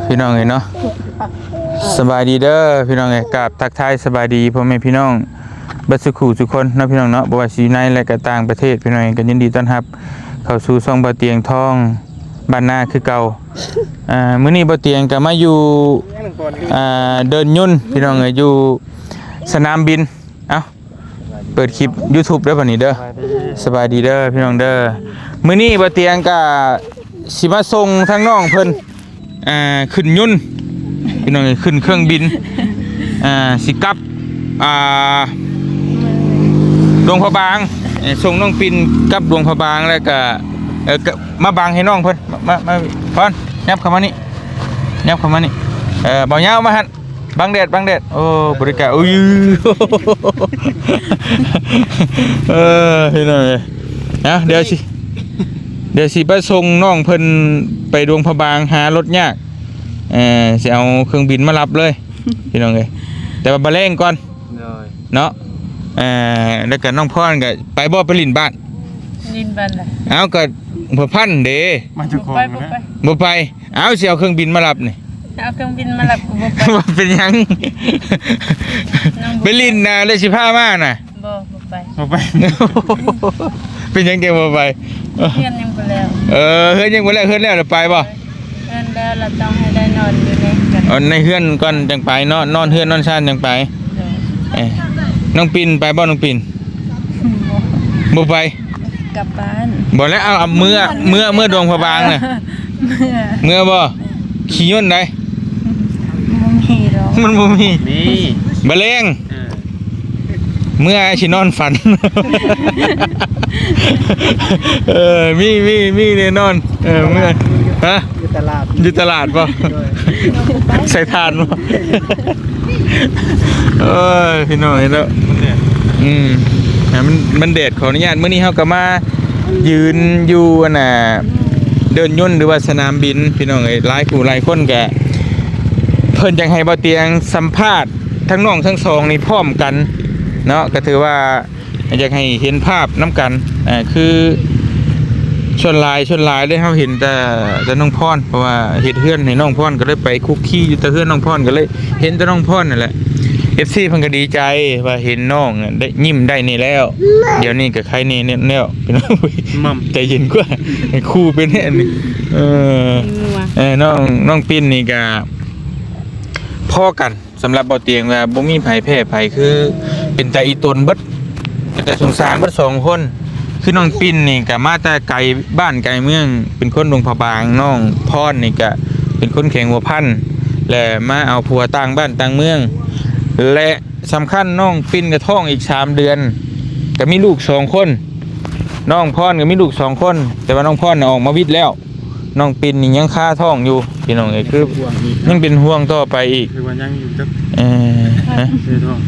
พี่น้องเอ้ยเนาะสบายดีเด้อพี่น้องเอ้ยกับทักทายสบายดีพ่อแม่พี่น้องบัดสุขุทุกคนเนาะพี่น้องเนาะบ่ว่าสิอยู่ในและก็ต่างประเทศพี่น้องเอ้ยก็ยินดีต้อนรับเข้าสู่ช่องบ่เตียงทองบ้านนาคือเก่ามื้อนี้บ่เตียงก็มาอยู่เดินยุ่นพี่น้องเอ้ยอยู่สนามบินเปิดคลิป YouTube เด้อบัดนี้เด้อสบายดีเด้อพี่น้องเด้อมื้อนี้บ่เตียงก็สิมาส่งทั้งน้องเพิ่นขึ้นยุ่นพี่น้องขึ้นเครื่องบินสิกลับดวงพระบางส่งน้องปินกลับดวงพระบางแล้วก็มาบางให้น้องเพิ่นมาพอนยับเข้ามานี่ยับเข้ามานี่บ่ยาวมาหั่นบังแดดโอ้บริการอุ้ยพี่น้องเอ้ยเดี๋ยวสิไปส่งน้องเพิ่นไปดวงพระบางหารถยากสิเอาเครื่องบินมารับเลยพี่น้องเอ้ยแต่ว่าบ่แรงก่อนเนาะแล้วก็น้องพรก็ไปบ่ไปลิ้นบ้านล่ะเอาก็บ่พันเด้มาทุกคนบ่ไปเอาสิเอาเครื่องบินมารับนี่เอาเครื่องบินมารับกูบ่ไปเป็นหยังไปลิ้นน่ะได้สิพามาน่ะบ่ไปเป็นหยังแกบ่ไปเฮือนยังบ่แล้วเฮือนยังบ่แล้วเฮือนแล้วไปบ่เฮือนแล้วเราต้องให้ได้นอนอยู่ในกันในเฮือนก่อนจังไปนอนเฮือนนอนชานจังไปน้องปินไปบ่น้องปินบ่ไปกลับบ้านบ่แล้วเอาเมื่อดวงพระบางน่ะเมื่อบ่ขี่ยนต์ได้บ่มีหรอกมันบ่มีบ่แรงเมื่อสินอนฝันมีแน่นอนเมื่อฮะอยู่ตลาดป่ะใส่ทานป่ะพี่น้องเห็นแล้วมันเด็ดขออนุญาตเมื่อนี้เขาก็มายืนอยู่เดินย่นหรือว่าสนามบินพี่น้องหลายผู้หลายคนแกเพิ่นจังให้บ่เตียงสัมภาษณ์ทั้งน้องทั้งสองนี่พร้อมกันเนาะก็ถือว่าอยากให้เห็นภาพน้ำกันคือชนลายเลยเขาเห็นแต่น้องพรเพราะว่าเห็ดเฮือนให้น้องพรก็เลยไปคุกขี้อยู่แต่เฮือนน้องพรก็เลยเห็นแต่น้องพรนั่นแหละ FC เพิ่นก็ดีใจว่าเห็นน้องได้ยิ้มได้นี่แล้วเดี๋ยวนี้ก็ใครนี่เนี่ยพี่น้องใจเย็นกว่าครูเป็นแน่นี่น้องปิ้นนี่ก็พอกันสำหรับบ่เตียงว่าบ่มีไผแพ้ไผคือเป็นแต่อีตนเบิดแต่สงสารเบิด2คนคือน้องปิ้นนี่ก็มาแต่ไกลบ้านไกลเมืองเป็นคนดงพระบางน้องพรนี่ก็เป็นคนแข็งหัวพันและมาเอาผัวต่างบ้านต่างเมืองและสำคัญน้องปิ้นก็ท้องอีก3 เดือนก็มีลูก2 คนน้องพรก็มีลูก2 คนแต่ว่าน้องพรออกมาวิทย์แล้วน้องปิ้นนี่ยังคาท้องอยู่พี่น้องคือยังเป็นห่วงต่อไปอีกคือว่ายังอยู่จักท้อง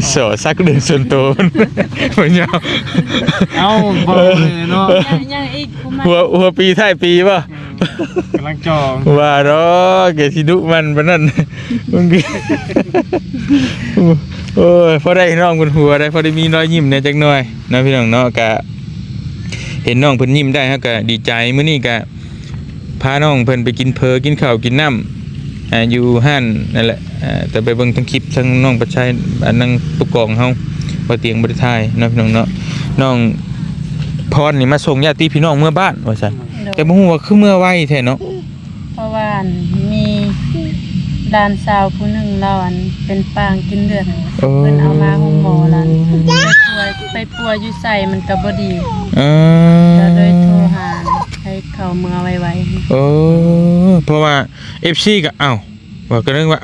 โสสักเดือนส่วนตัวมันยาวเอาบ่เนาะยังอีกหัวปีท้ายปีป่ะกำลังจองว่าเนาะเกสิดุมันปะนั่นมึงดิโอ้ยพอได้น้องบนหัวได้พอได้มีรอยยิ้มเนี่ยจักหน่อยนะพี่น้องเนาะกะเห็นน้องเพิ่นยิ้มได้ฮะกะดีใจมื้อนี้กะพาน้องเพิ่นไปกินกินข้าวกินน้ำอยู่ห้านนั่นแหละแต่ไปเบิ่งทั้งคลิปทั้งน้องประชัยนั่งตุกกองเฮาบ่เตียงบ่ได้ถ่ายนะพี่น้องเนาะน้องพรนี่มาส่งญาติพี่น้องเมื่อบ้านว่าซั่นแต่บ่ฮู้ว่าคือเมื่อไวแท้เนาะเพราะว่ามีดานสาวผู้นึงเราเป็นปางกินเลือดเพิ่นเอามาห้องหมอแล้วไปป่วยอยู่ใส่มันก็บ่ดีก็เลยโทรหาให้เขาเมื่อไวๆเพราะว่า FC ก็ว่าก็เรื่องว่า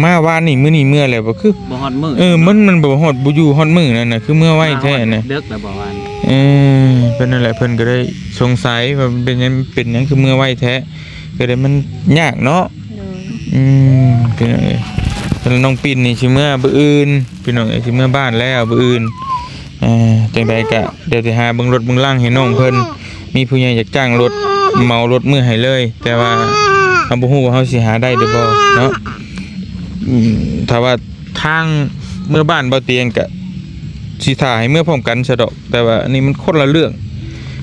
มาวานนี่มื้อนี้เมื่อแล้วบ่คือบ่ฮอดมื้อมันบ่ฮอดบ่อยู่ฮอดมื้อนั่นน่ะคือเมื่อไวแท้น่ะเลิกแล้วบ่วานเพิ่นนั่นแหละเพิ่นก็ได้สงสัยว่าเป็นหยังคือเมื่อไวแท้ก็ได้มันยากเนาะพี่น้องแต่น้องปิ่นนี่สิเมื่อมื้ออื่นพี่น้องสิเมื่อบ้านแล้วมื้ออื่นจังได๋ก็เดี๋ยวสิหาเบิ่งรถเบิ่งล่างให้น้องเพิ่นมีผู้ใหญ่อยากจ้างรถเหมารถมื้อให้เลยแต่ว่าเฮาบ่ฮู้ว่าเฮาสิหาได้หรือบ่เนาะถ้าว่าทางเมื่อบ้านบ่เตียงก็สิถ่าให้เมื่อพร้อมกันซะดอกแต่ว่าอันนี้มันคนละเรื่อง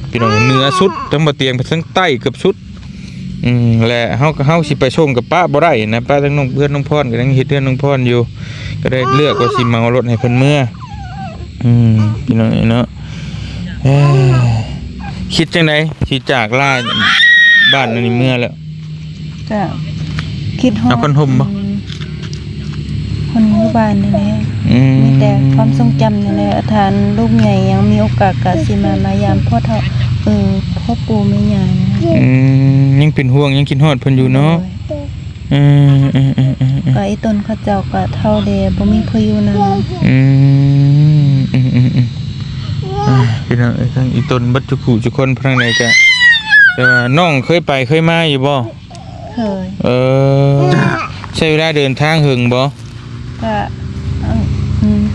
พี่น้องเหนือสุดทั้งบ่เตียงไปทั้งใต้เกือบสุด และเฮาสิไปส่งกับป้าบ่ได้นะป้าทั้งน้องเพื่อนน้องพรก็ยังเฮ็ดเพื่อนน้องพรอยู่ก็ได้เลือกว่าสิเมารถให้เพิ่นเมื่อพี่น้องเนาะคิดจังได๋สิจากลาบ้านอันนี้เมื่อแล้ว ก็คิดฮอด เอาคนห่มบ่ คนหมู่บ้านนี่แหละมีแต่ความทรงจำนี่แหละทานลูกใหญ่ยังมีโอกาสก็สิมายามพ่อเฒ่าพ่อปู่แม่ย่านะ ยังเป็นห่วงยังคิดฮอดเพิ่นอยู่เนาะก็ไอ้ต้นเขาเจ้าก็เท่าเดบ่มีผู้อยู่นำ พี่น้องทั้งอีต้นบัดจุกุจุคนพรังไหนกะแต่ว่าน้องเคยไปเคยมาอยู่บ่ เคย ใช้เวลาเดินทางหึงบ่ ก็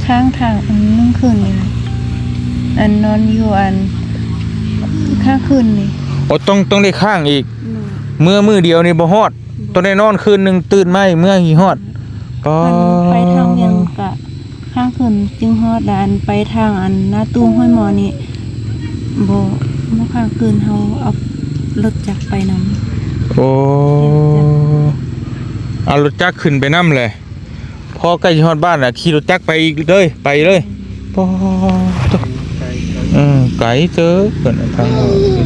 ข้างทางนึงคืนนี่อันนอนอยู่อันข้างคืนนี่ โอ้ต้องได้ข้างอีกมื้อเดียวนี่บ่ฮอดต้องได้นอนคืนนึงตื่นมาอีกมื้อฮีฮอดก็ ไปทางยังกะข้างคืนจึงฮอดอันไปทางอันหน้าตู้ห้วยหมอนี่บ่ข้างคืนเฮาเอารถจักรไปนำ โอ้เอารถจักรขึ้นไปนำเลยพอใกล้สิฮอดบ้านน่ะขี่รถจักรไปอีกเลยไปเลยปอไกลเจอเพิ่นทาง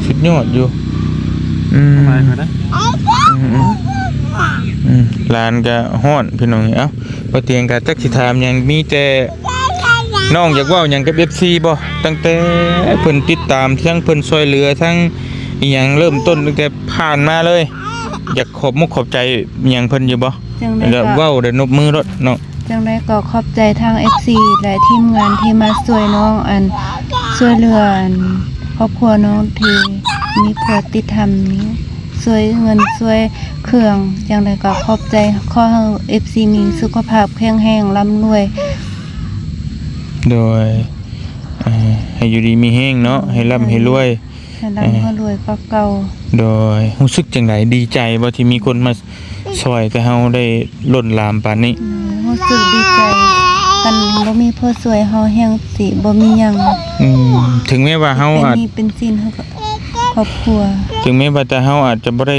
สุดยอดอยู่ไปก่อนนะ ลานก็ฮ้อนพี่น้องเอ้าบ่เตียงก็จักสิถามหยังมีแต่น้องอยากเว้าหยังกับ FC บ่ตั้งแต่เพิ่นติดตามทั้งเพิ่นช่วยเหลือทั้งอีหยังเริ่มต้นตั้งแต่ผ่านมาเลยอยากขอบมุกขอบใจอีหยังเพิ่นอยู่บ่ จังได๋ แล้ว ก็ เว้าได้นบมือรถเนาะ จังได๋ก็ขอบใจทาง FC และทีมงานที่มาช่วยน้องอันช่วยเหลืออันครอบครัวน้องที่มีผู้ติดธรรมนี้ช่วยเงินช่วยเครื่องจังได๋ก็ขอบใจขอให้ FC มีสุขภาพแข็งแรงร่ำรวย โดยให้อยู่ดีมีแฮงเนาะให้ร่ำให้รวย ให้ร่ำให้รวยกว่าเก่า โดยรู้สึกจังไดดีใจบ่ที่มีคนมาช่วยแต่เฮาได้ล้นหลามปานนี้ รู้สึกดีใจกันบ่มีผู้ช่วยเฮาแฮงสิบ่มีหยัง ถึงแม้ว่าเฮาอาจ เป็นหนี้เป็นสินเฮาก็ครอบครัว ถึงแม้ว่าแต่เฮาอาจจะบ่ได้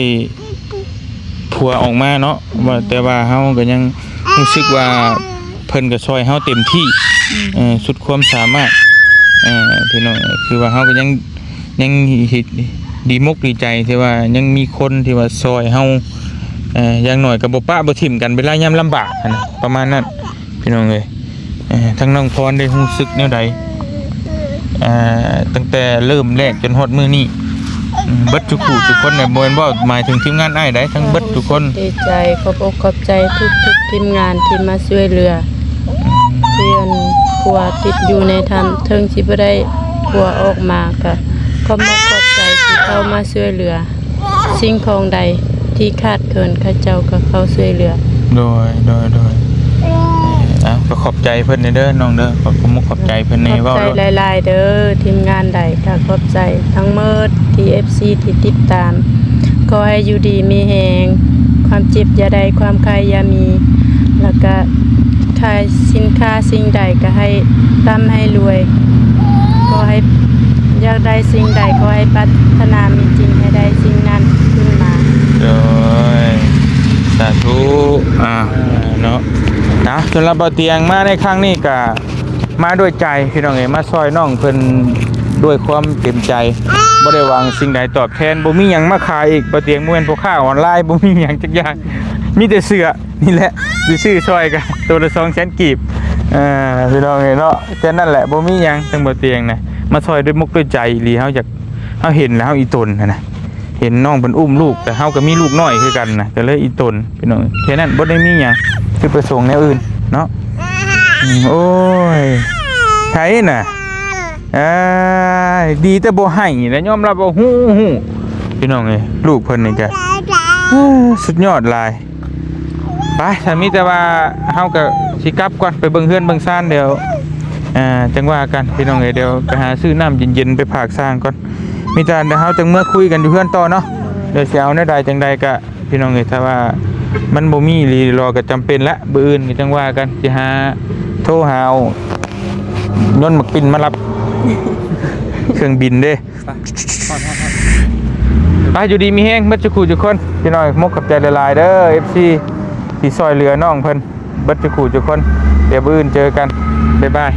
ผัวออกมาเนาะว่าแต่ว่าเฮาก็ยังรู้สึกว่าเพิ่นก็ช่วยเฮาเต็มที่สุดความสามารถพี่น้องคือว่าเฮาก็ยังดีมกดีใจที่ว่ายังมีคนที่ว่าช่วยเฮาอย่างน้อยก็บ่ปะบ่ทิ่มกันเวลายามลำบากนะประมาณนั้นพี่น้องเอ้ยทั้งน้องพรได้รู้สึกแนวใดตั้งแต่เริ่มแรกจนฮอดมื้อนี้เบิดทุกผู้ทุกคนเนี่ยบ่แม่นว่าหมายถึงทีมงานอ้ายได้ทั้งเบิดทุกคน ดีใจขอบอกขอบใจทุกทีมงานที่มาช่วยเหลือเพื่อนผัวติดอยู่ในทันเทิงสิบ่ได้ผัวออกมาก็ขอบอกขอบใจที่เข้ามาช่วยเหลือสิ่งของใดที่ขาดเกินข้าเจ้าก็เข้าช่วยเหลือโดยก็ขอบใจเพิ่นเด้อน้องเด้อขอบใจเพิ่นในเว้า ขอบใจหลายๆเด้อทีมงานใดก็ขอบใจทั้งหมดที่ FC ที่ติดตามขอให้อยู่ดีมีแฮงความเจ็บอย่าได้ความใครอย่ามีแล้วก็ขายสินค้าสิ่งใดก็ให้ร่ำให้รวยขอให้อยากได้สิ่งใดขอให้พัฒนามีจริงให้ได้สิ่งนั้นขึ้นมาโดยสาธุเนาะสำหรับบ่เตียงมาในครั้งนี้ก็มาด้วยใจพี่น้องเอ้ยมาซอยน้องเพิ่นด้วยความเต็มใจบ่ได้หวังสิ่งใดตอบแทนบ่มีหยังมาขายอีกบ่เตียงบ่แม่นพ่อค้าออนไลน์บ่มีหยังจักอย่างมีแต่เสื้อนี่แหละสิซื้อซอยกันตัวละ200,000กีบพี่น้องเอ้ยเนาะแค่นั้นแหละบ่มีหยังทั้งบ่เตียงนะมาซอยด้วยมุกด้วยใจอีหลีเฮาอยากเฮาเห็นแล้วเฮาอีตนนะเห็นน้องเพิ่นอุ้มลูกแต่เฮาก็มีลูกน้อยคือกันนะก็เลยอีตนพี่น้องแค่นั้นบ่ได้มีหยังคือประสงค์แนวอื่นเนาะโอ้ยใช่น่ะดีแต่บ่ให้แล้วยอมรับว่าฮู้พี่น้องเอ้ยลูกเพิ่นนี่ก็สุดยอดหลายไปถ้ามีแต่ว่าเฮาก็สิกลับก่อนไปเบิ่งเฮือนเบิ่งซ่านเดี๋ยวจังว่ากันพี่น้องเอ้ยเดี๋ยวไปหาซื้อน้ำเย็นๆไปฝากสร้างก่อนมีแต่เดี๋ยวเฮาจังเมื่อคุยกันอยู่เฮือนต่อเนาะเดี๋ยวสิเอาแนวใดจังใดก็พี่น้องเอ้ยถ้าว่ามันบ่มีรีรอก็จำเป็นละมื้ออื่นก็จังว่ากันสิหาโทรหาเอายนต์มักปิ่นมารับเครื่องบินเด้ ไป อยู่ดีมีแห้งเบิดจุกจุกคนพี่น้อยมกกับใจละลายเด้อ FC ที่ซอยเหลือน้องเพิ่นเบิดจุกจุกคนเดี๋ยวมื้ออื่นเจอกันบ๊ายบาย